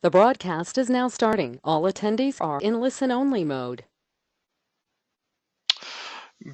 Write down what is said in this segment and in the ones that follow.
The broadcast is now starting. All attendees are in listen-only mode.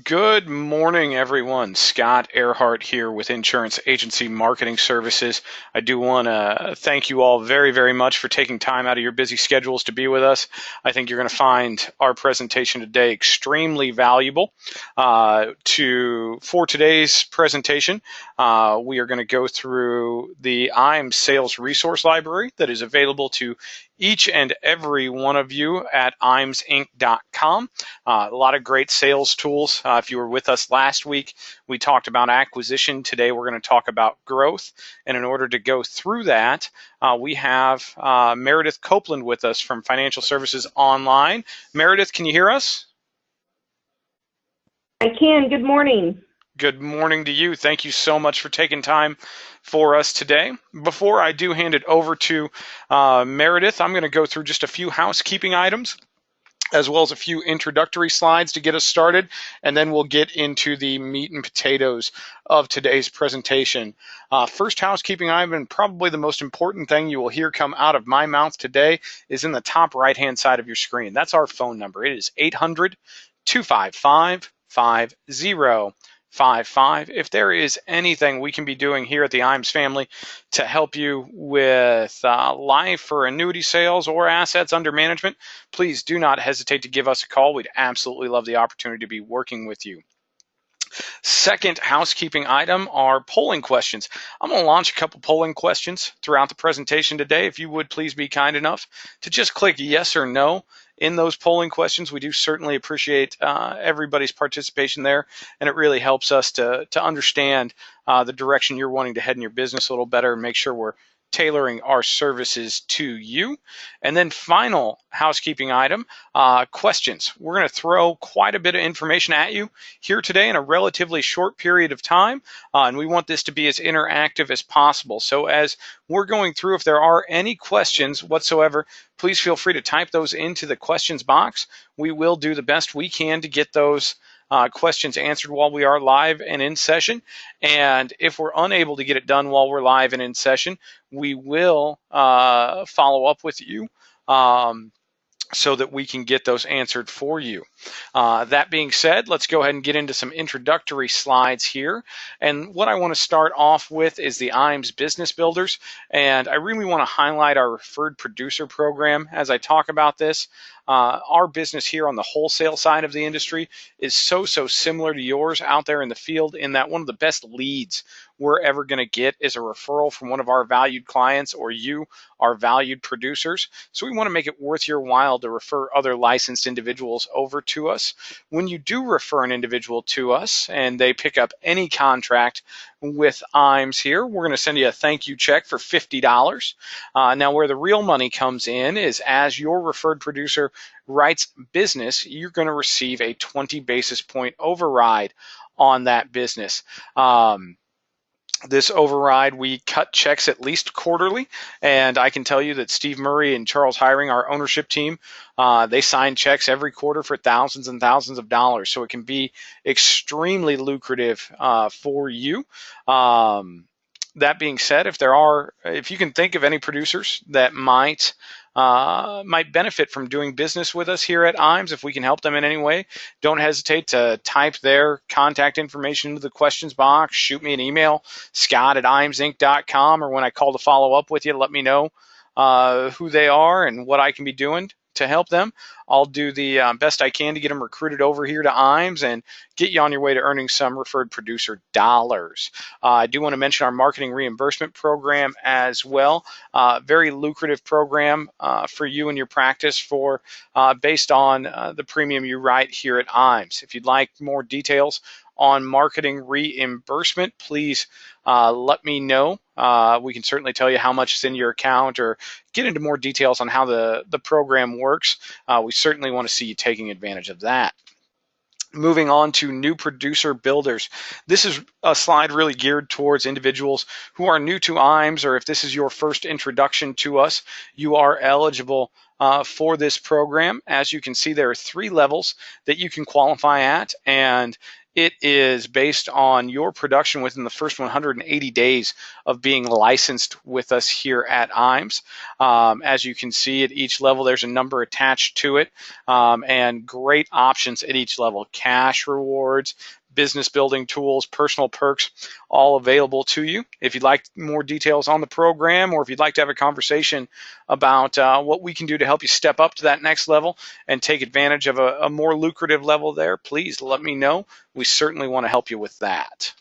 Good morning, everyone. Scott Earhart here with Insurance Agency Marketing Services. I do want to thank you all very, very much for taking time out of your busy schedules to be with us. I think you're going to find our presentation today extremely valuable. For today's presentation, we are going to go through the IAMS Sales Resource Library that is available to each and every one of you at IAMSinc.com. A lot of great sales tools. If you were with us last week, we talked about acquisition. Today we're going to talk about growth. And in order to go through that, we have Meredith Copeland with us from Financial Services Online. Meredith, can you hear us? I can. Good morning. Good morning to you. Thank you so much for taking time for us today. Before I do hand it over to Meredith, I'm going to go through just a few housekeeping items, as well as a few introductory slides to get us started, and then we'll get into the meat and potatoes of today's presentation. First housekeeping item, and probably the most important thing you will hear come out of my mouth today, is in the top right-hand side of your screen. That's our phone number. It is 800-255-5055. If there is anything we can be doing here at the IAMS family to help you with life or annuity sales or assets under management, please do not hesitate to give us a call. We'd absolutely love the opportunity to be working with you. Second housekeeping item are polling questions. I'm going to launch a couple polling questions throughout the presentation today. If you would please be kind enough to just click yes or no in those polling questions. We do certainly appreciate everybody's participation there, and it really helps us to understand the direction you're wanting to head in your business a little better and make sure we're tailoring our services to you. And then final housekeeping item, questions. We're going to throw quite a bit of information at you here today in a relatively short period of time, and we want this to be as interactive as possible. So as we're going through, if there are any questions whatsoever, please feel free to type those into the questions box. We will do the best we can to get those questions answered while we are live and in session. And if we're unable to get it done while we're live and in session, we will follow up with you so that we can get those answered for you. That being said, let's go ahead and get into some introductory slides here. And what I want to start off with is the IAMS Business Builders. And I really want to highlight our referred producer program as I talk about this. Our business here on the wholesale side of the industry is so similar to yours out there in the field, in that one of the best leads we're ever going to get is a referral from one of our valued clients or you, our valued producers. So we want to make it worth your while to refer other licensed individuals over to us. When you do refer an individual to us and they pick up any contract with IAMS here, we're going to send you a thank you check for $50. Now, where the real money comes in is as your referred producer writes business, you're going to receive a 20 basis point override on that business. This override, we cut checks at least quarterly, and I can tell you that Steve Murray and Charles Hiring, our ownership team, they sign checks every quarter for thousands and thousands of dollars, so it can be extremely lucrative for you. That being said, if you can think of any producers that might benefit from doing business with us here at IAMS, if we can help them in any way, don't hesitate to type their contact information into the questions box, shoot me an email, scott@iamsinc.com, or when I call to follow up with you, let me know who they are and what I can be doing to help them. I'll do the best I can to get them recruited over here to IAMS and get you on your way to earning some referred producer dollars. I do want to mention our marketing reimbursement program as well. Very lucrative program for you and your practice based on the premium you write here at IAMS. If you'd like more details on marketing reimbursement, please let me know. We can certainly tell you how much is in your account or get into more details on how the program works. We certainly want to see you taking advantage of that. Moving on to new producer builders. This is a slide really geared towards individuals who are new to IAMS, or if this is your first introduction to us, you are eligible for this program. As you can see, there are 3 levels that you can qualify at, and It is based on your production within the first 180 days of being licensed with us here at IAMS. As you can see, at each level, there's a number attached to it, and great options at each level. Cash rewards, business building tools, personal perks, all available to you. If you'd like more details on the program, or if you'd like to have a conversation about what we can do to help you step up to that next level and take advantage of a more lucrative level there, please let me know. We certainly want to help you with that.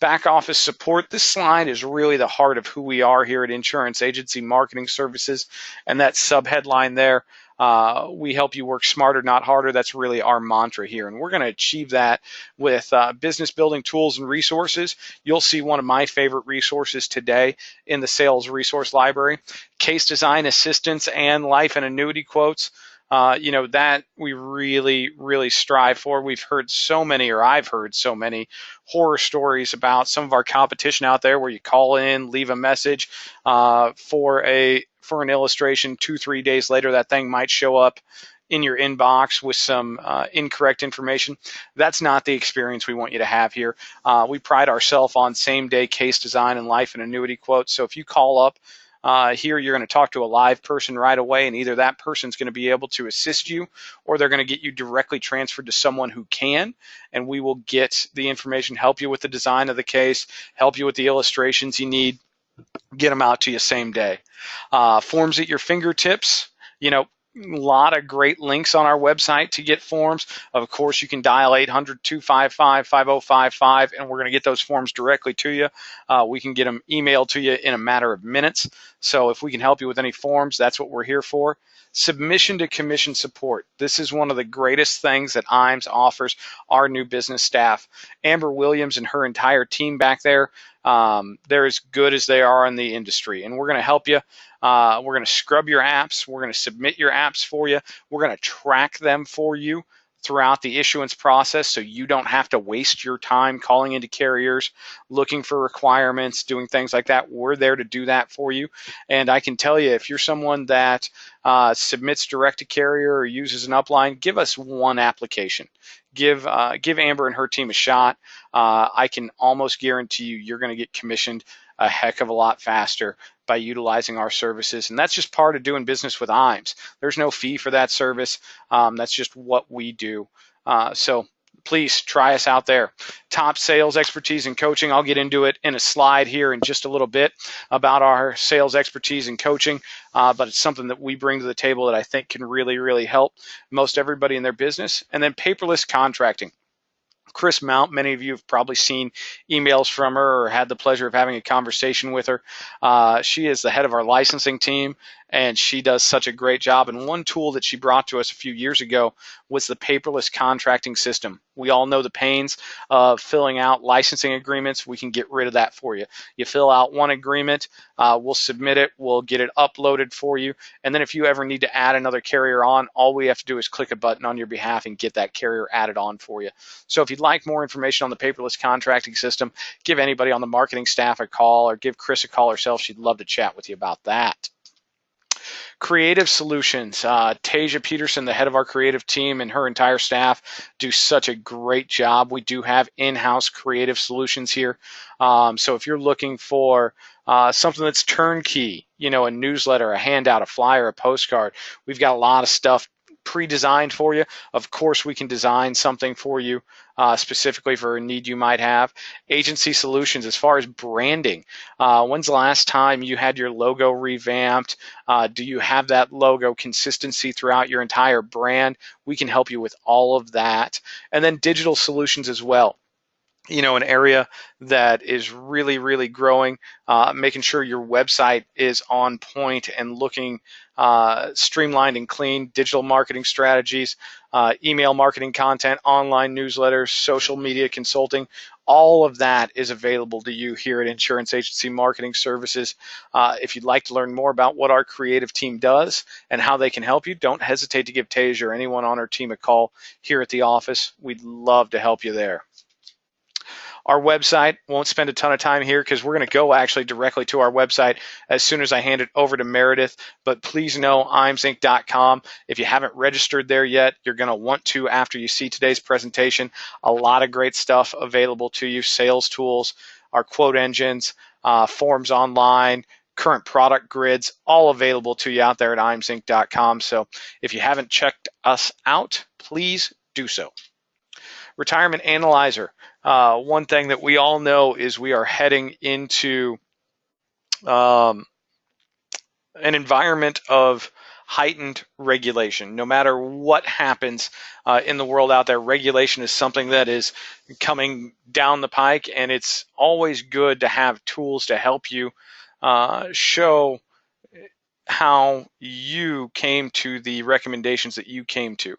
Back office support. This slide is really the heart of who we are here at Insurance Agency Marketing Services, and that subheadline there, we help you work smarter, not harder. That's really our mantra here, and we're going to achieve that with business building tools and resources. You'll see one of my favorite resources today in the sales resource library: case design assistance and life and annuity quotes. That we really strive for. We've heard so many, or I've heard so many horror stories about some of our competition out there where you call in, leave a message for an illustration. 2-3 days later, that thing might show up in your inbox with some incorrect information. That's not the experience we want you to have here. We pride ourselves on same-day case design and life and annuity quotes. So if you call up here, you're going to talk to a live person right away, and either that person's going to be able to assist you, or they're going to get you directly transferred to someone who can, and we will get the information, help you with the design of the case, help you with the illustrations you need, get them out to you same day. Forms at your fingertips. A lot of great links on our website to get forms. Of course, you can dial 800-255-5055, and we're going to get those forms directly to you. We can get them emailed to you in a matter of minutes. So if we can help you with any forms, that's what we're here for. Submission to commission support. This is one of the greatest things that IAMS offers our new business staff. Amber Williams and her entire team back there, they're as good as they are in the industry, and we're going to help you. We're going to scrub your apps. We're going to submit your apps for you. We're going to track them for you throughout the issuance process, so you don't have to waste your time calling into carriers, looking for requirements, doing things like that. We're there to do that for you. And I can tell you, if you're someone that submits direct to carrier or uses an upline, give us one application. Give Amber and her team a shot. I can almost guarantee you're going to get commissioned a heck of a lot faster by utilizing our services. And that's just part of doing business with IAMS. There's no fee for that service. That's just what we do. So please try us out there. Top sales expertise and coaching. I'll get into it in a slide here in just a little bit about our sales expertise and coaching, but it's something that we bring to the table that I think can really help most everybody in their business. And then paperless contracting. Chris Mount, many of you have probably seen emails from her or had the pleasure of having a conversation with her. She is the head of our licensing team, and she does such a great job. And one tool that she brought to us a few years ago was the paperless contracting system. We all know the pains of filling out licensing agreements. We can get rid of that for you. You fill out one agreement, we'll submit it, we'll get it uploaded for you, and then if you ever need to add another carrier on, all we have to do is click a button on your behalf and get that carrier added on for you. So if you'd like more information on the paperless contracting system, give anybody on the marketing staff a call, or give Chris a call herself. She'd love to chat with you about that. Creative solutions. Tasia Peterson, the head of our creative team, and her entire staff do such a great job. We do have in-house creative solutions here. So if you're looking for something that's turnkey, a newsletter, a handout, a flyer, a postcard, we've got a lot of stuff pre-designed for you. Of course, we can design something for you specifically for a need you might have. Agency solutions, as far as branding. When's the last time you had your logo revamped? Do you have that logo consistency throughout your entire brand? We can help you with all of that. And then digital solutions as well. An area that is really growing, making sure your website is on point and looking streamlined and clean, digital marketing strategies, email marketing content, online newsletters, social media consulting. All of that is available to you here at Insurance Agency Marketing Services. If you'd like to learn more about what our creative team does and how they can help you, don't hesitate to give Tasia or anyone on our team a call here at the office. We'd love to help you there. Our website, won't spend a ton of time here because we're going to go actually directly to our website as soon as I hand it over to Meredith. But please know IAMSinc.com. If you haven't registered there yet, you're going to want to after you see today's presentation. A lot of great stuff available to you, sales tools, our quote engines, forms online, current product grids, all available to you out there at IAMSinc.com. So if you haven't checked us out, please do so. Retirement Analyzer. One thing that we all know is we are heading into an environment of heightened regulation. No matter what happens in the world out there, regulation is something that is coming down the pike, and it's always good to have tools to help you show how you came to the recommendations that you came to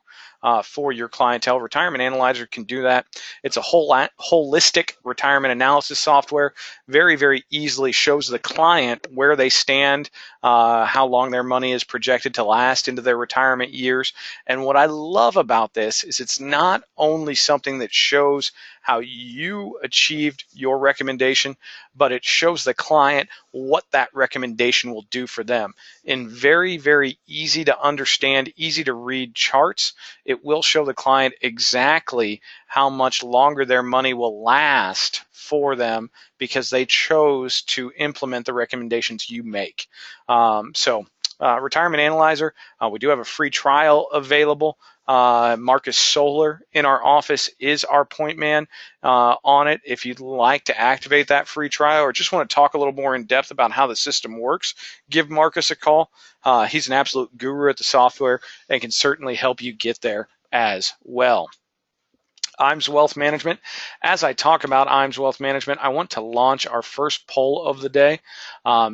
for your clientele. Retirement Analyzer can do that. It's a holistic retirement analysis software. Very, very easily shows the client where they stand, how long their money is projected to last into their retirement years. And what I love about this is it's not only something that shows how you achieved your recommendation, but it shows the client what that recommendation will do for them. In very, very easy to understand, easy to read charts, it will show the client exactly how much longer their money will last for them because they chose to implement the recommendations you make. Retirement Analyzer, we do have a free trial available. Marcus Solar in our office is our point man on it. If you'd like to activate that free trial or just want to talk a little more in depth about how the system works, give Marcus a call. He's an absolute guru at the software and can certainly help you get there as well. IAMS Wealth Management. As I talk about IAMS Wealth Management, I want to launch our first poll of the day,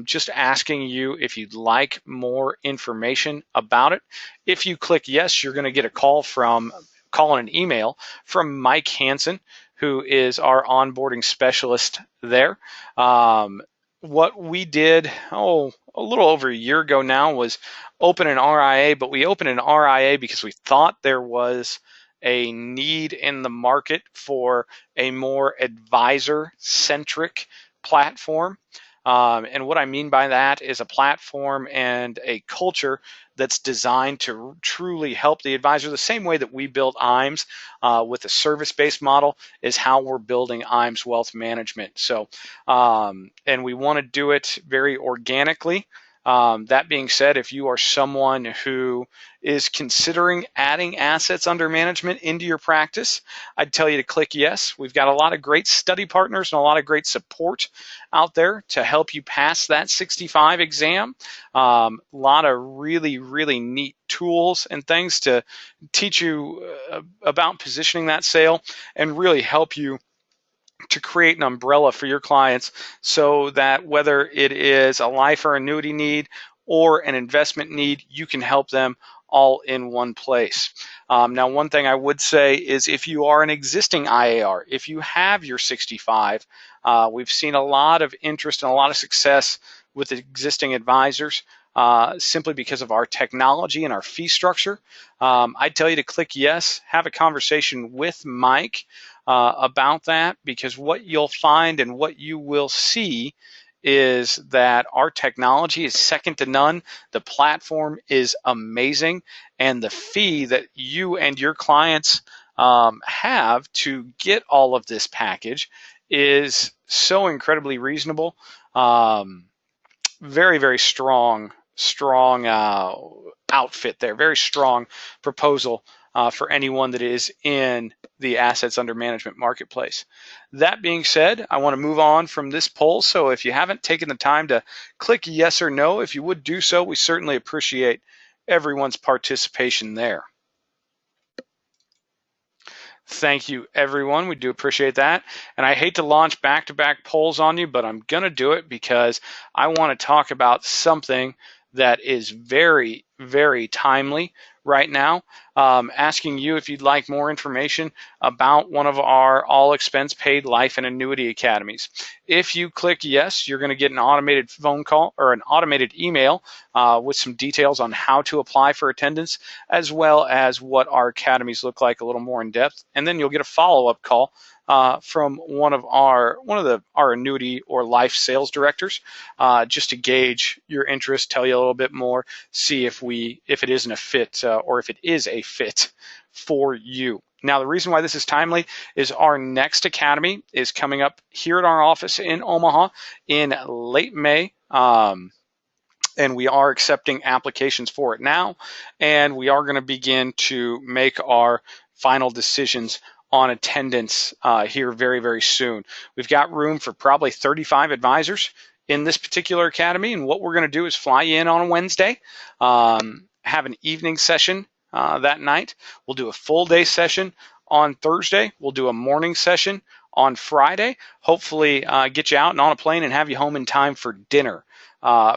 just asking you if you'd like more information about it. If you click yes, you're going to get a call and an email from Mike Hansen, who is our onboarding specialist there. What we did, a little over a year ago now was open an RIA, but we opened an RIA because we thought there was a need in the market for a more advisor-centric platform. And what I mean by that is a platform and a culture that's designed to truly help the advisor. The same way that we built IAMS with a service-based model is how we're building IAMS Wealth Management. So, and we want to do it very organically. That being said, if you are someone who is considering adding assets under management into your practice, I'd tell you to click yes. We've got a lot of great study partners and a lot of great support out there to help you pass that 65 exam. A lot of really, really neat tools and things to teach you about positioning that sale and really help you to create an umbrella for your clients so that whether it is a life or annuity need or an investment need, you can help them all in one place. Now, one thing I would say is if you are an existing IAR, if you have your 65, we've seen a lot of interest and a lot of success with existing advisors simply because of our technology and our fee structure. I'd tell you to click yes, have a conversation with Mike about that, because what you'll find and what you will see is that our technology is second to none. The platform is amazing, and the fee that you and your clients have to get all of this package is so incredibly reasonable. Very, very strong outfit there. Very strong proposal for anyone that is in the assets under management marketplace. That being said, I want to move on from this poll. So if you haven't taken the time to click yes or no, if you would do so, we certainly appreciate everyone's participation there. Thank you, everyone. We do appreciate that. And I hate to launch back-to-back polls on you, but I'm going to do it because I want to talk about something that is very, very timely right now, asking you if you'd like more information about one of our all expense paid life and annuity academies. If you click yes, you're going to get an automated phone call or an automated email with some details on how to apply for attendance, as well as what our academies look like a little more in depth. And then you'll get a follow-up call from one of our annuity or life sales directors, just to gauge your interest, tell you a little bit more, see if it isn't a fit or if it is a fit for you. Now, the reason why this is timely is our next academy is coming up here at our office in Omaha in late May. And we are accepting applications for it now, and we are going to begin to make our final decisions on attendance here very, very soon. We've got room for probably 35 advisors in this particular academy, and what we're going to do is fly you in on a Wednesday, have an evening session that night. We'll do a full day session on Thursday. We'll do a morning session on Friday. Hopefully get you out and on a plane and have you home in time for dinner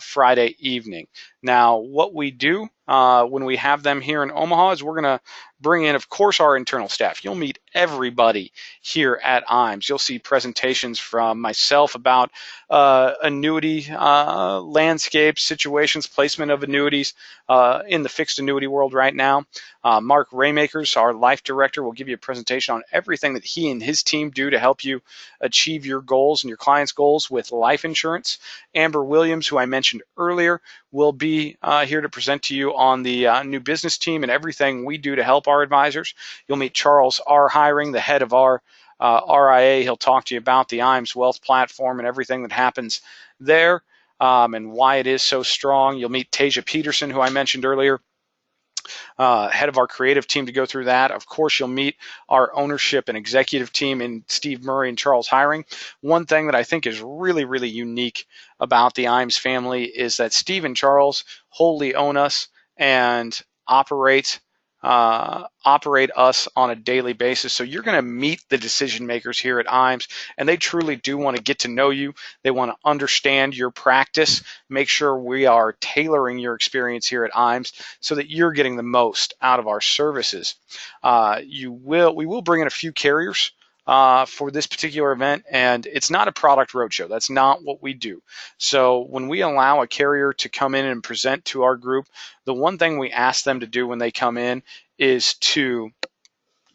Friday evening. Now, what we do when we have them here in Omaha is we're going to bring in, of course, our internal staff. You'll meet everybody here at IAMS. You'll see presentations from myself about annuity landscape situations, placement of annuities in the fixed annuity world right now. Mark Raymakers, our life director, will give you a presentation on everything that he and his team do to help you achieve your goals and your clients' goals with life insurance. Amber Williams, who I mentioned earlier, will be here to present to you on the new business team and everything we do to help our advisors. You'll meet Charles R. Hiring, the head of our RIA. He'll talk to you about the IAMS Wealth Platform and everything that happens there and why it is so strong. You'll meet Tasia Peterson, who I mentioned earlier, head of our creative team, to go through that. Of course, you'll meet our ownership and executive team in Steve Murray and Charles Hiring. One thing that I think is really, really unique about the IAMS family is that Steve and Charles wholly own us and operate us on a daily basis. So you're going to meet the decision makers here at IAMS, and they truly do want to get to know you. They want to understand your practice, make sure we are tailoring your experience here at IAMS so that you're getting the most out of our services. We will bring in a few carriers for this particular event, and it's not a product roadshow. That's not what we do. So when we allow a carrier to come in and present to our group, the one thing we ask them to do when they come in is to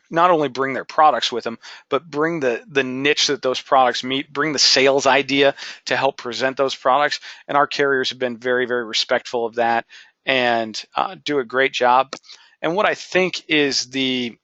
not only bring their products with them, but bring the niche that those products meet, bring the sales idea to help present those products. And our carriers have been very, very respectful of that and do a great job. And what I think is the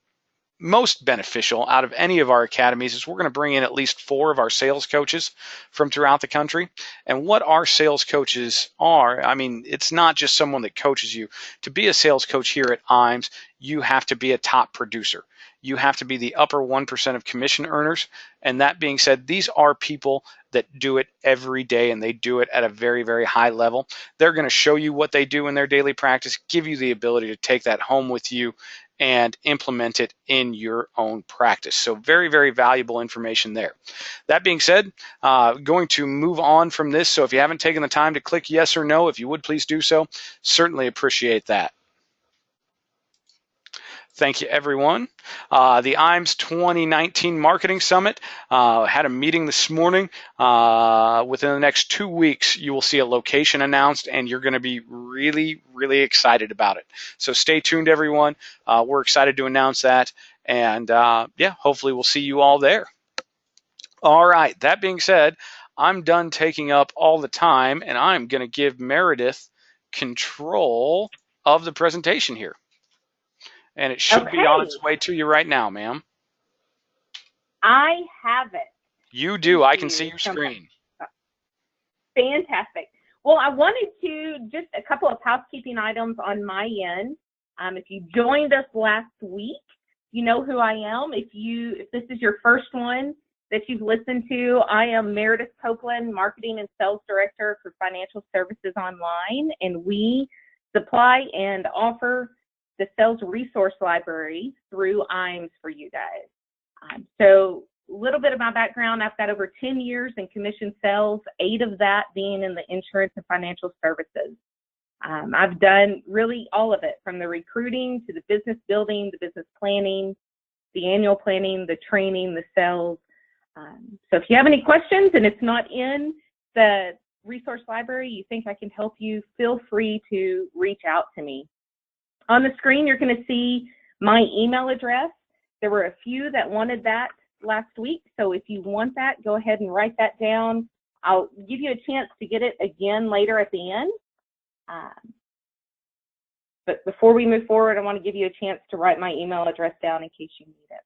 most beneficial out of any of our academies is we're going to bring in at least 4 of our sales coaches from throughout the country. And what our sales coaches are, I mean, it's not just someone that coaches you. To be a sales coach here at IAMS, you have to be a top producer. You have to be the upper 1% of commission earners. And that being said, these are people that do it every day, and they do it at a very, very high level. They're going to show you what they do in their daily practice, give you the ability to take that home with you and implement it in your own practice. So very, very valuable information there. That being said, going to move on from this. So if you haven't taken the time to click yes or no, if you would please do so, certainly appreciate that. Thank you, everyone. The IAMS 2019 Marketing Summit had a meeting this morning. Within the next 2 weeks, you will see a location announced, and you're going to be really, really excited about it. So stay tuned, everyone. We're excited to announce that, and yeah, hopefully we'll see you all there. All right, that being said, I'm done taking up all the time, and I'm going to give Meredith control of the presentation here. And it should be on its way to you right now, ma'am. I have it. You do. I can see your screen. Fantastic. Well, I wanted to just a couple of housekeeping items on my end. If you joined us last week, you know who I am. If this is your first one that you've listened to, I am Meredith Copeland, Marketing and Sales Director for Financial Services Online, and we supply and offer the sales resource library through IAMS for you guys. So a little bit of my background, I've got over 10 years in commission sales, 8 of that being in the insurance and financial services. I've done really all of it, from the recruiting to the business building, the business planning, the annual planning, the training, the sales. So if you have any questions and it's not in the resource library, you think I can help you, feel free to reach out to me. On the screen, you're going to see my email address. There were a few that wanted that last week, so if you want that, go ahead and write that down. I'll give you a chance to get it again later at the end. But before we move forward, I want to give you a chance to write my email address down in case you need it.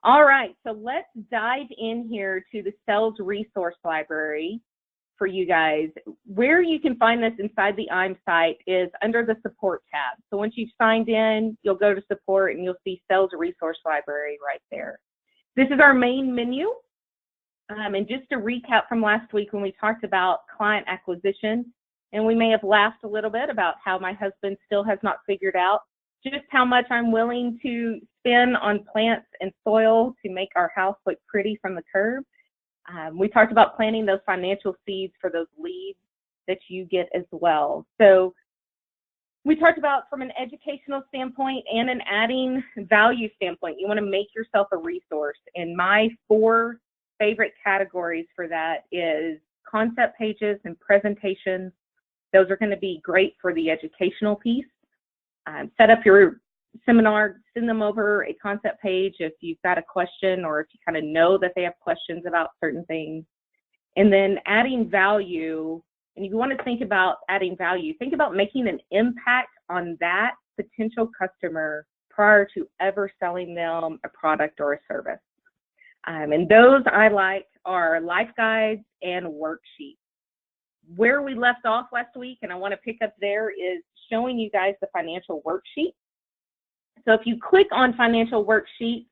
All right, so let's dive in here to the Sales Resource Library for you guys. Where you can find this inside the IAMS site is under the Support tab. So once you've signed in, you'll go to Support and you'll see Sales Resource Library right there. This is our main menu. And just to recap from last week when we talked about client acquisition, and we may have laughed a little bit about how my husband still has not figured out just how much I'm willing to spend on plants and soil to make our house look pretty from the curb. We talked about planting those financial seeds for those leads that you get as well. So we talked about from an educational standpoint and an adding value standpoint, you want to make yourself a resource. And my 4 favorite categories for that is concept pages and presentations. Those are going to be great for the educational piece. Set up your seminar, send them over a concept page if you've got a question or if you kind of know that they have questions about certain things. And then adding value, and if you want to think about adding value, think about making an impact on that potential customer prior to ever selling them a product or a service. And those I like are life guides and worksheets. Where we left off last week, and I want to pick up there, is showing you guys the financial worksheet. So if you click on financial worksheet,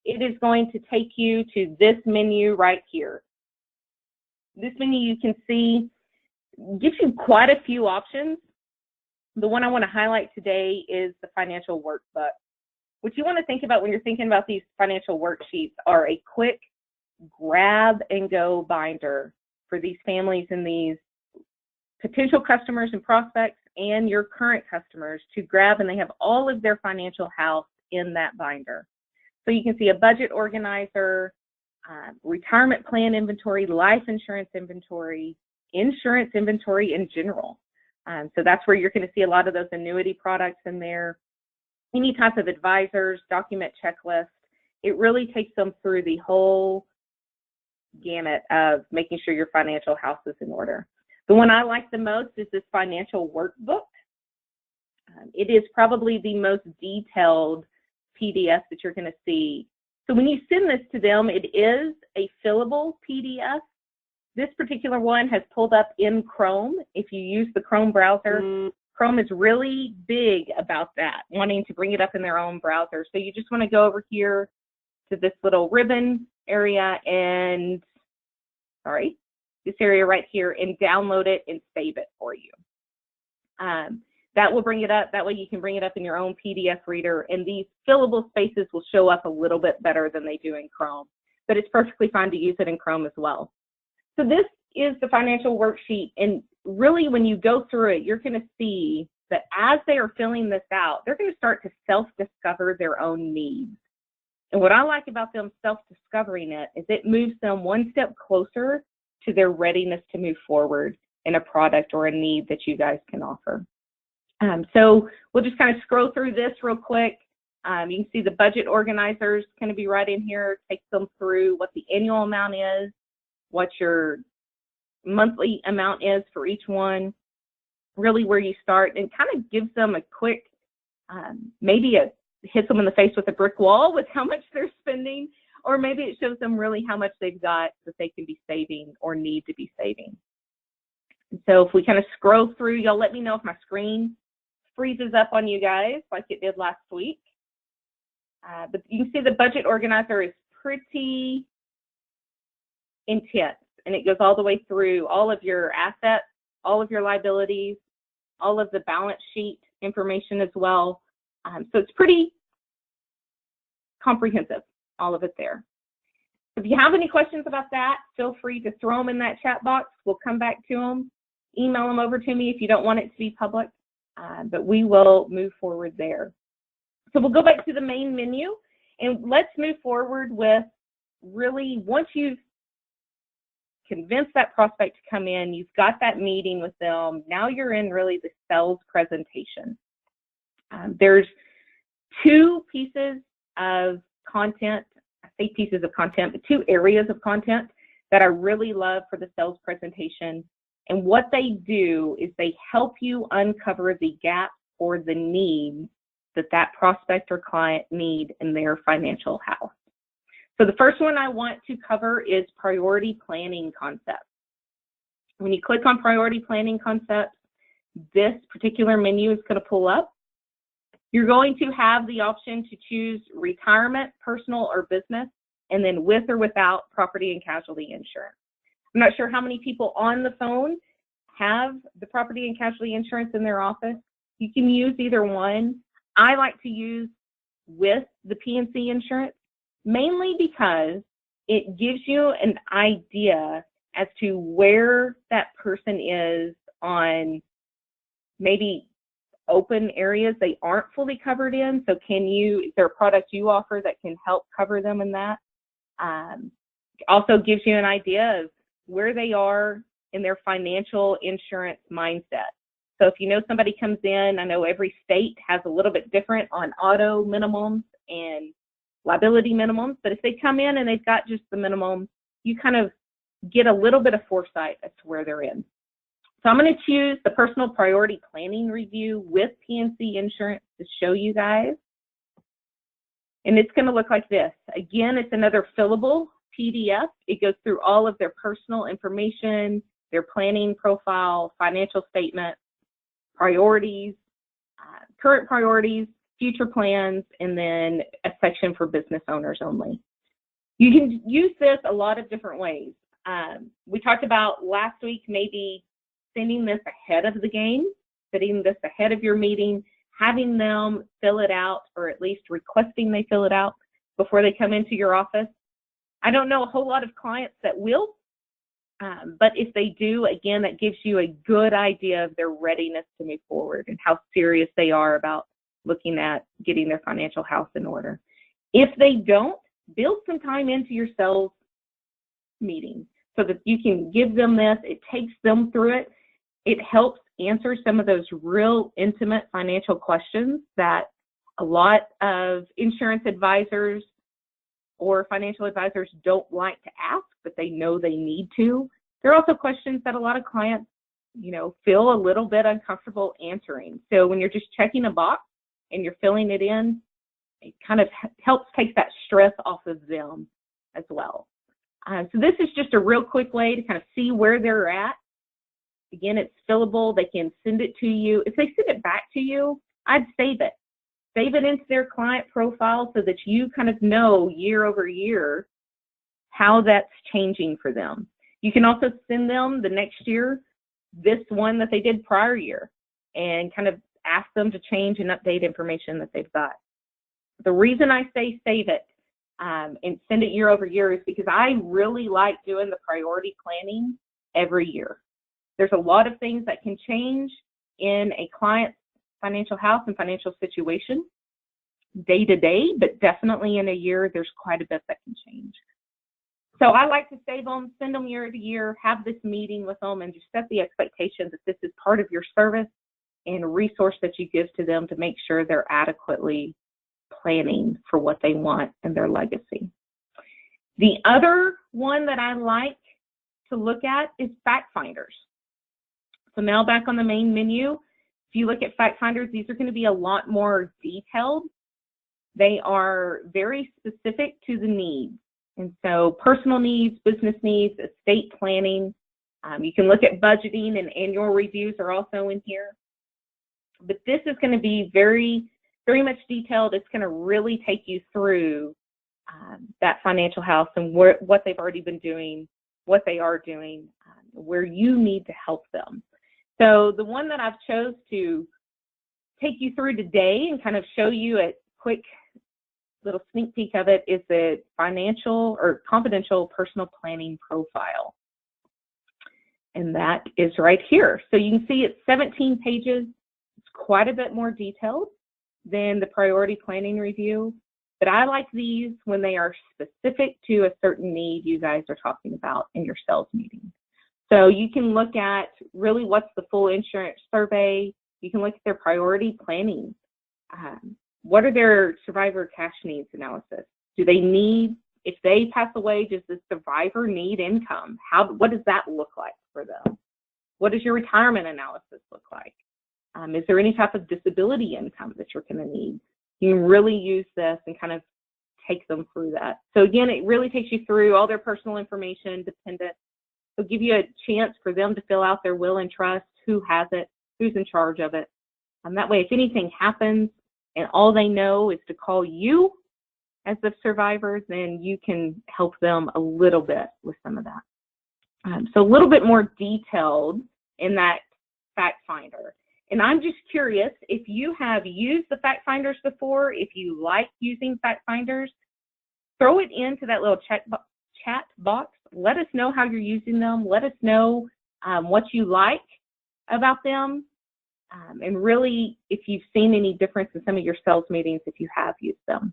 it is going to take you to this menu right here. This menu, you can see, gives you quite a few options. The one I want to highlight today is the financial workbook. What you want to think about when you're thinking about these financial worksheets are a quick grab and go binder for these families and these potential customers and prospects and your current customers to grab, and they have all of their financial health in that binder. So you can see a budget organizer, retirement plan inventory, life insurance inventory in general. So that's where you're going to see a lot of those annuity products in there. Any type of advisors, document checklist. It really takes them through the whole gamut of making sure your financial house is in order. The one I like the most is this financial workbook. It is probably the most detailed PDF that you're going to see. So when you send this to them, it is a fillable PDF. This particular one has pulled up in Chrome. If you use the Chrome browser, Chrome is really big about that, wanting to bring it up in their own browser. So you just want to go over here to this little ribbon area and, this area right here, and download it and save it for you. That will bring it up. That way you can bring it up in your own PDF reader, and these fillable spaces will show up a little bit better than they do in Chrome, but it's perfectly fine to use it in Chrome as well. So this is the financial worksheet, and really when you go through it, you're going to see that as they are filling this out, they're going to start to self-discover their own needs. And what I like about them self-discovering it is it moves them one step closer to their readiness to move forward in a product or a need that you guys can offer. So we'll just kind of scroll through this real quick. You can see the budget organizers going to be right in here. Takes them through what the annual amount is, what your monthly amount is for each one, really where you start, and kind of gives them a quick, maybe it hits them in the face with a brick wall with how much they're spending, or maybe it shows them really how much they've got that they can be saving or need to be saving. And so if we kind of scroll through, y'all let me know if my screen freezes up on you guys like it did last week. But you can see the budget organizer is pretty intense, and it goes all the way through all of your assets, all of your liabilities, all of the balance sheet information as well. So it's pretty comprehensive, all of it there. If you have any questions about that, feel free to throw them in that chat box. We'll come back to them. email them over to me if you don't want it to be public, but we will move forward there. So we'll go back to the main menu, and let's move forward with really, once you've convinced that prospect to come in, you've got that meeting with them, now you're in really the sales presentation. There's two pieces of content, I say pieces of content, but two areas of content that I really love for the sales presentation. And what they do is they help you uncover the gaps or the needs that prospect or client need in their financial house. So the first one I want to cover is priority planning concepts. When you click on priority planning concepts, this particular menu is going to pull up. You're going to have the option to choose retirement, personal, or business, and then with or without property and casualty insurance. I'm not sure how many people on the phone have the property and casualty insurance in their office. You can use either one. I like to use with the P&C insurance, mainly because it gives you an idea as to where that person is on maybe open areas they aren't fully covered in. So is there a product you offer that can help cover them in that? Also gives you an idea of where they are in their financial insurance mindset. So if you know somebody comes in, I know every state has a little bit different on auto minimums and liability minimums, but if they come in and they've got just the minimum, you kind of get a little bit of foresight as to where they're in. So I'm going to choose the personal priority planning review with P&C insurance to show you guys. And it's going to look like this. Again, it's another fillable PDF. It goes through all of their personal information, their planning profile, financial statement, priorities, current priorities, future plans, and then a section for business owners only. You can use this a lot of different ways. We talked about last week maybe sending this ahead of the game, sending this ahead of your meeting, having them fill it out, or at least requesting they fill it out before they come into your office. I don't know a whole lot of clients that will, but if they do, again, that gives you a good idea of their readiness to move forward and how serious they are about looking at getting their financial house in order. If they don't, build some time into your sales meeting so that you can give them this. It takes them through it. It helps answer some of those real intimate financial questions that a lot of insurance advisors or financial advisors don't like to ask, but they know they need to. There are also questions that a lot of clients, feel a little bit uncomfortable answering. So when you're just checking a box and you're filling it in, it kind of helps take that stress off of them as well. So this is just a real quick way to kind of see where they're at. Again, it's fillable. They can send it to you. If they send it back to you, I'd save it. Save it into their client profile so that you kind of know year over year how that's changing for them. You can also send them the next year this one that they did prior year and kind of ask them to change and update information that they've got. The reason I say save it and send it year over year is because I really like doing the priority planning every year. There's a lot of things that can change in a client's financial house and financial situation day to day, but definitely in a year, there's quite a bit that can change. So I like to save them, send them year to year, have this meeting with them, and just set the expectation that this is part of your service and a resource that you give to them to make sure they're adequately planning for what they want and their legacy. The other one that I like to look at is fact finders. So now back on the main menu, if you look at fact finders, these are going to be a lot more detailed. They are very specific to the needs. And so personal needs, business needs, estate planning. You can look at budgeting, and annual reviews are also in here. But this is going to be very, very much detailed. It's going to really take you through that financial house and what they've already been doing, what they are doing, where you need to help them. So the one that I've chose to take you through today and kind of show you a quick little sneak peek of it is the financial or confidential personal planning profile. And that is right here. So you can see it's 17 pages. It's quite a bit more detailed than the priority planning review. But I like these when they are specific to a certain need you guys are talking about in your sales meeting. So you can look at really what's the full insurance survey. You can look at their priority planning. What are their survivor cash needs analysis? Do they need, if they pass away, does the survivor need income? What does that look like for them? What does your retirement analysis look like? Is there any type of disability income that you're going to need? You can really use this and kind of take them through that. So again, it really takes you through all their personal information, dependent. It'll give you a chance for them to fill out their will and trust, who has it, who's in charge of it. That way, if anything happens and all they know is to call you as the survivors, then you can help them a little bit with some of that. So a little bit more detailed in that fact finder. And I'm just curious if you have used the fact finders before, if you like using fact finders, throw it into that little chat box. Let us know how you're using them. Let us know what you like about them. And really, if you've seen any difference in some of your sales meetings, if you have used them.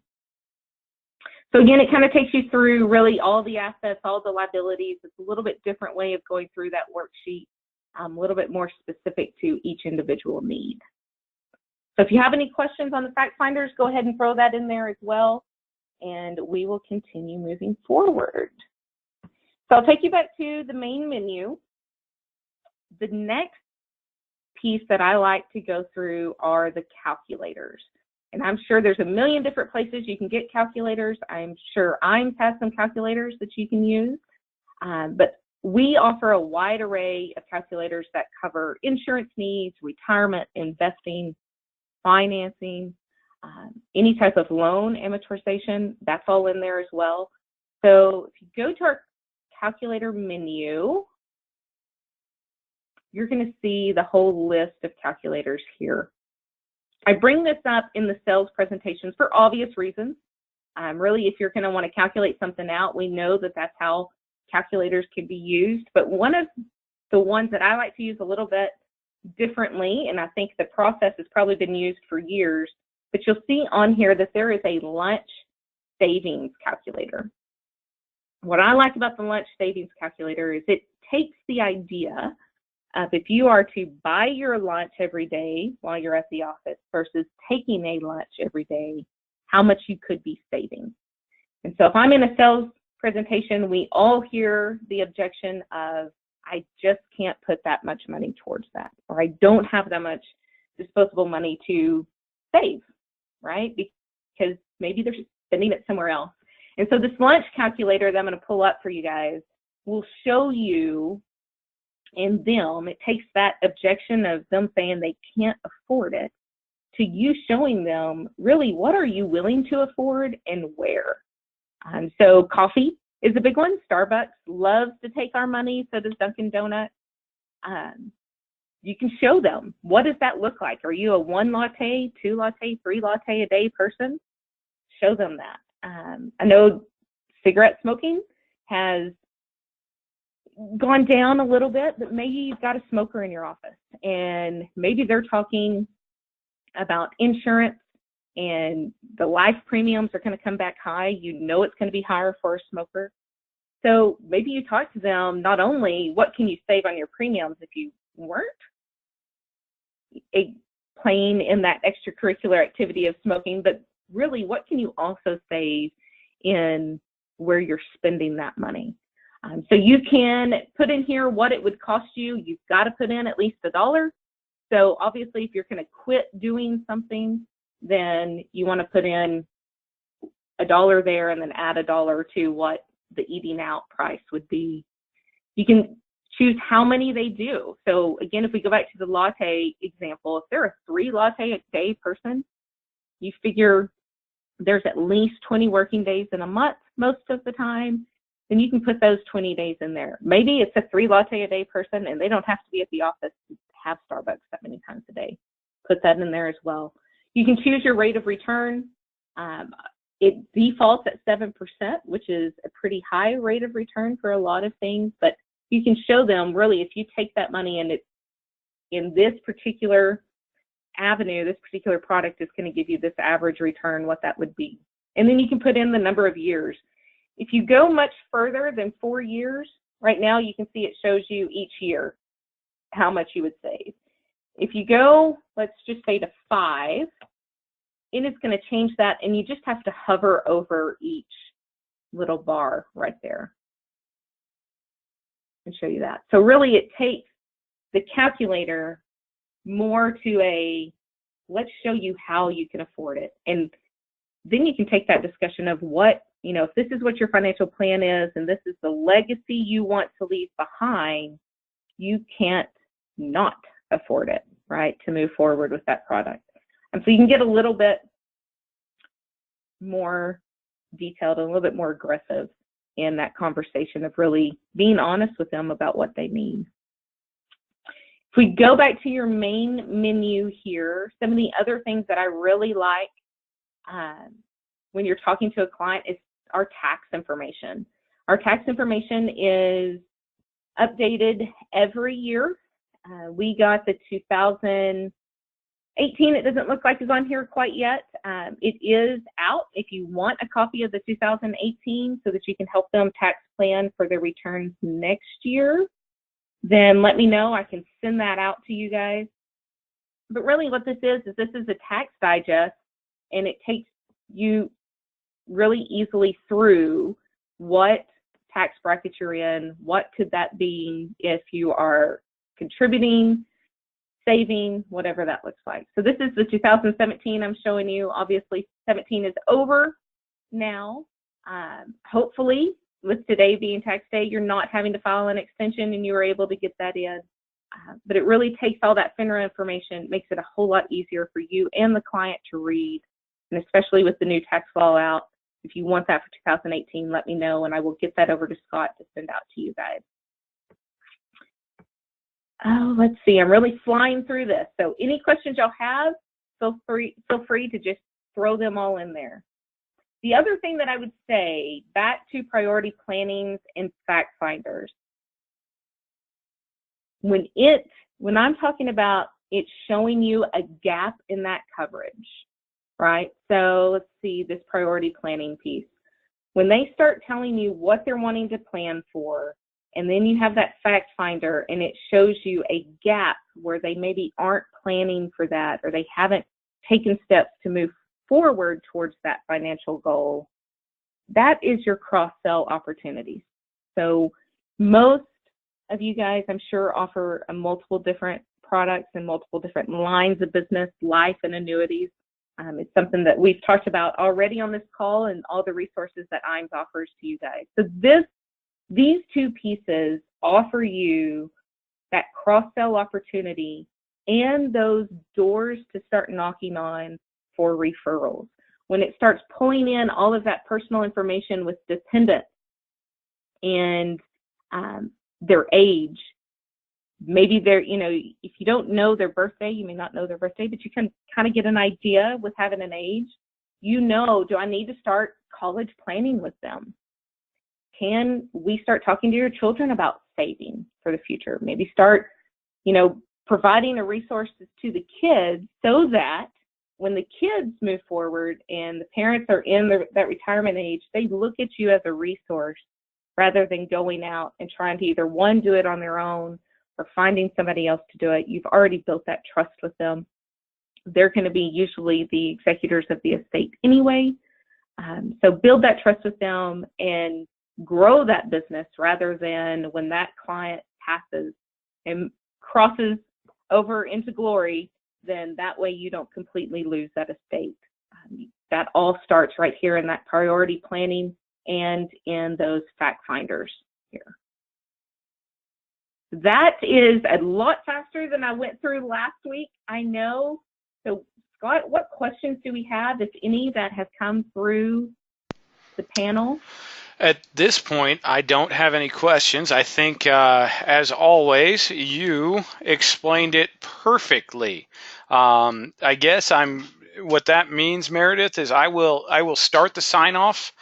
So again, it kind of takes you through really all the assets, all the liabilities. It's a little bit different way of going through that worksheet, a little bit more specific to each individual need. So if you have any questions on the fact finders, go ahead and throw that in there as well, and we will continue moving forward. So I'll take you back to the main menu. The next piece that I like to go through are the calculators. And I'm sure there's a million different places you can get calculators. I'm sure IAMS has some calculators that you can use. But we offer a wide array of calculators that cover insurance needs, retirement, investing, financing, any type of loan amortization. That's all in there as well. So if you go to our calculator menu, you're going to see the whole list of calculators here. I bring this up in the sales presentations for obvious reasons. Really, if you're going to want to calculate something out, we know that that's how calculators can be used. But one of the ones that I like to use a little bit differently, and I think the process has probably been used for years, but you'll see on here that there is a lunch savings calculator. What I like about the lunch savings calculator is it takes the idea of if you are to buy your lunch every day while you're at the office versus taking a lunch every day, how much you could be saving. And so if I'm in a sales presentation, we all hear the objection of, I just can't put that much money towards that, or I don't have that much disposable money to save, right? Because maybe they're spending it somewhere else. And so this lunch calculator that I'm going to pull up for you guys will show you in them, it takes that objection of them saying they can't afford it to you showing them really what are you willing to afford and where. So coffee is a big one. Starbucks loves to take our money, so does Dunkin' Donuts. You can show them, what does that look like? Are you a 1 latte, 2 latte, 3 latte a day person? Show them that. I know cigarette smoking has gone down a little bit, but maybe you've got a smoker in your office and maybe they're talking about insurance and the life premiums are going to come back high. You know it's going to be higher for a smoker. So maybe you talk to them not only what can you save on your premiums if you weren't playing in that extracurricular activity of smoking, but really what can you also save in where you're spending that money. So you can put in here what it would cost you. You've got to put in at least $1. So obviously if you're going to quit doing something, then you want to put in $1 there and then add $1 to what the eating out price would be. You can choose how many they do. So again, if we go back to the latte example, if they're a 3 latte a day person, you figure there's at least 20 working days in a month most of the time, then you can put those 20 days in there. Maybe it's a 3 latte a day person and they don't have to be at the office to have Starbucks that many times a day. Put that in there as well. You can choose your rate of return. It defaults at 7%, which is a pretty high rate of return for a lot of things, but you can show them really if you take that money and it's in this particular avenue, this particular product is going to give you this average return, what that would be. And then you can put in the number of years. If you go much further than 4 years, right now you can see it shows you each year how much you would save. If you go, let's just say to 5, it is going to change that, and you just have to hover over each little bar right there and show you that. So really it takes the calculator more to a, let's show you how you can afford it. And then you can take that discussion of what, if this is what your financial plan is and this is the legacy you want to leave behind, you can't not afford it, right, to move forward with that product. And so you can get a little bit more detailed and a little bit more aggressive in that conversation of really being honest with them about what they need. If we go back to your main menu here, some of the other things that I really like when you're talking to a client is our tax information. Our tax information is updated every year. We got the 2018, it doesn't look like is on here quite yet. It is out if you want a copy of the 2018 so that you can help them tax plan for their returns next year. Then let me know. I can send that out to you guys. But really what this is a tax digest, and it takes you really easily through what tax bracket you're in, what could that be if you are contributing, saving, whatever that looks like. So this is the 2017 I'm showing you. Obviously 17 is over now. Hopefully with today being tax day, you're not having to file an extension and you were able to get that in. But it really takes all that FINRA information, makes it a whole lot easier for you and the client to read. And especially with the new tax law out, if you want that for 2018, let me know and I will get that over to Scott to send out to you guys. Oh, let's see, I'm really flying through this. So any questions y'all have, feel free to just throw them all in there. The other thing that I would say, back to priority plannings and fact finders. When I'm talking about it showing you a gap in that coverage, right? So let's see this priority planning piece. When they start telling you what they're wanting to plan for, and then you have that fact finder and it shows you a gap where they maybe aren't planning for that or they haven't taken steps to move forward towards that financial goal, that is your cross-sell opportunities. So most of you guys, I'm sure, offer multiple different products and multiple different lines of business, life and annuities. It's something that we've talked about already on this call and all the resources that IAMS offers to you guys. So these two pieces offer you that cross-sell opportunity and those doors to start knocking on for referrals. When it starts pulling in all of that personal information with dependents and their age, maybe they're, if you don't know their birthday, you may not know their birthday, but you can kind of get an idea with having an age. Do I need to start college planning with them? Can we start talking to your children about saving for the future? Maybe start, providing a resources to the kids so that when the kids move forward and the parents are in that retirement age, they look at you as a resource rather than going out and trying to either one, do it on their own or finding somebody else to do it. You've already built that trust with them. They're going to be usually the executors of the estate anyway. So build that trust with them and grow that business rather than when that client passes and crosses over into glory, then that way you don't completely lose that estate. That all starts right here in that priority planning and in those fact finders here. That is a lot faster than I went through last week, I know. So Scott, what questions do we have, if any, that have come through the panel? At this point, I don't have any questions. I think, as always, you explained it perfectly. I guess what that means, Meredith, is I will start the sign-off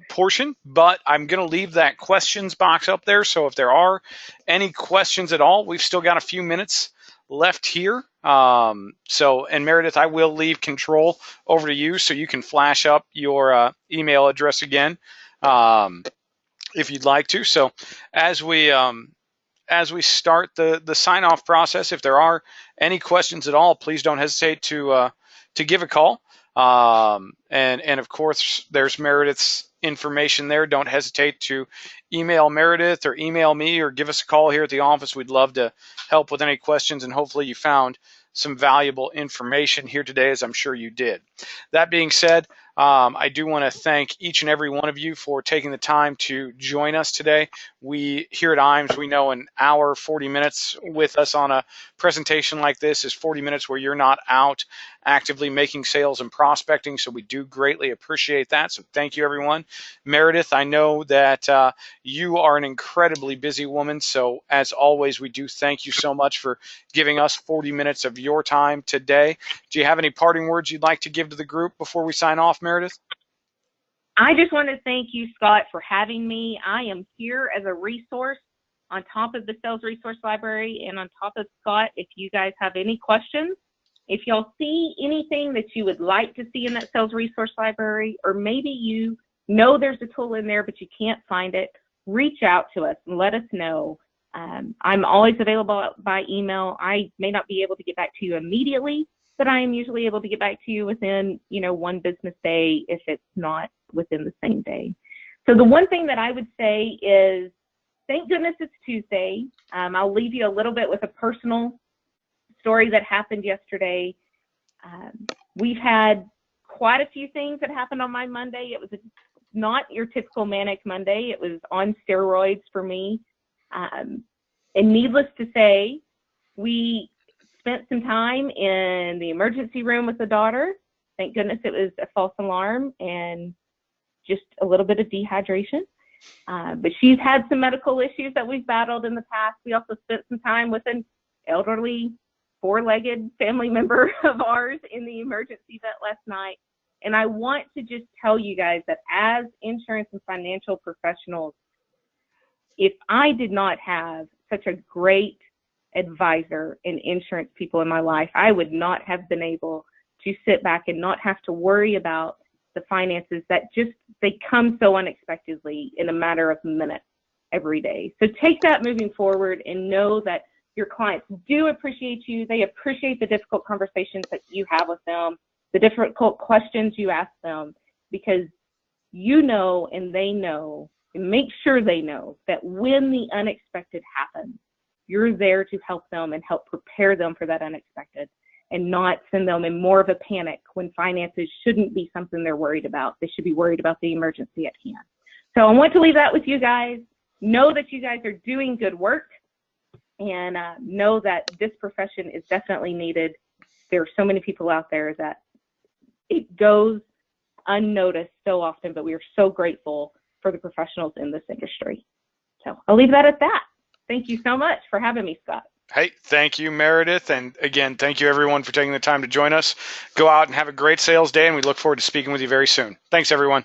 portion, but I'm going to leave that questions box up there. So if there are any questions at all, we've still got a few minutes left here. And Meredith, I will leave control over to you so you can flash up your email address again if you'd like to. So as we start the sign off process, if there are any questions at all, please don't hesitate to give a call. And of course, there's Meredith's information there. Don't hesitate to email Meredith or email me or give us a call here at the office. We'd love to help with any questions, and hopefully you found some valuable information here today, as I'm sure you did. That being said, I do want to thank each and every one of you for taking the time to join us today. We here at IAMS, we know an hour, 40 minutes with us on a presentation like this is 40 minutes where you're not out actively making sales and prospecting, so we do greatly appreciate that. So thank you, everyone. Meredith, I know that you are an incredibly busy woman, so as always, we do thank you so much for giving us 40 minutes of your time today. Do you have any parting words you'd like to give to the group before we sign off, Meredith? I just want to thank you, Scott, for having me. I am here as a resource on top of the Sales Resource Library and on top of Scott. If you guys have any questions, if y'all see anything that you would like to see in that Sales Resource Library, or maybe you know there's a tool in there but you can't find it, reach out to us and let us know. I'm always available by email. I may not be able to get back to you immediately, but I am usually able to get back to you within, one business day if it's not within the same day. So the one thing that I would say is, thank goodness it's Tuesday. I'll leave you a little bit with a personal story that happened yesterday. We've had quite a few things that happened on my Monday. It was not your typical manic Monday. It was on steroids for me. And needless to say, we spent some time in the emergency room with the daughter. Thank goodness it was a false alarm and just a little bit of dehydration. But she's had some medical issues that we've battled in the past. We also spent some time with an elderly, four-legged family member of ours in the emergency vet last night. And I want to just tell you guys that as insurance and financial professionals, if I did not have such a great advisor and insurance people in my life, I would not have been able to sit back and not have to worry about the finances that they come so unexpectedly in a matter of minutes every day. So take that moving forward and know that your clients do appreciate you. They appreciate the difficult conversations that you have with them, the difficult questions you ask them, because you know and they know, and make sure they know that when the unexpected happens, you're there to help them and help prepare them for that unexpected, and not send them in more of a panic when finances shouldn't be something they're worried about. They should be worried about the emergency at hand. So I want to leave that with you guys. Know that you guys are doing good work, and know that this profession is definitely needed. There are so many people out there that it goes unnoticed so often, but we are so grateful for the professionals in this industry. So I'll leave that at that. Thank you so much for having me, Scott. Hey, thank you, Meredith. And again, thank you everyone for taking the time to join us. Go out and have a great sales day, and we look forward to speaking with you very soon. Thanks, everyone.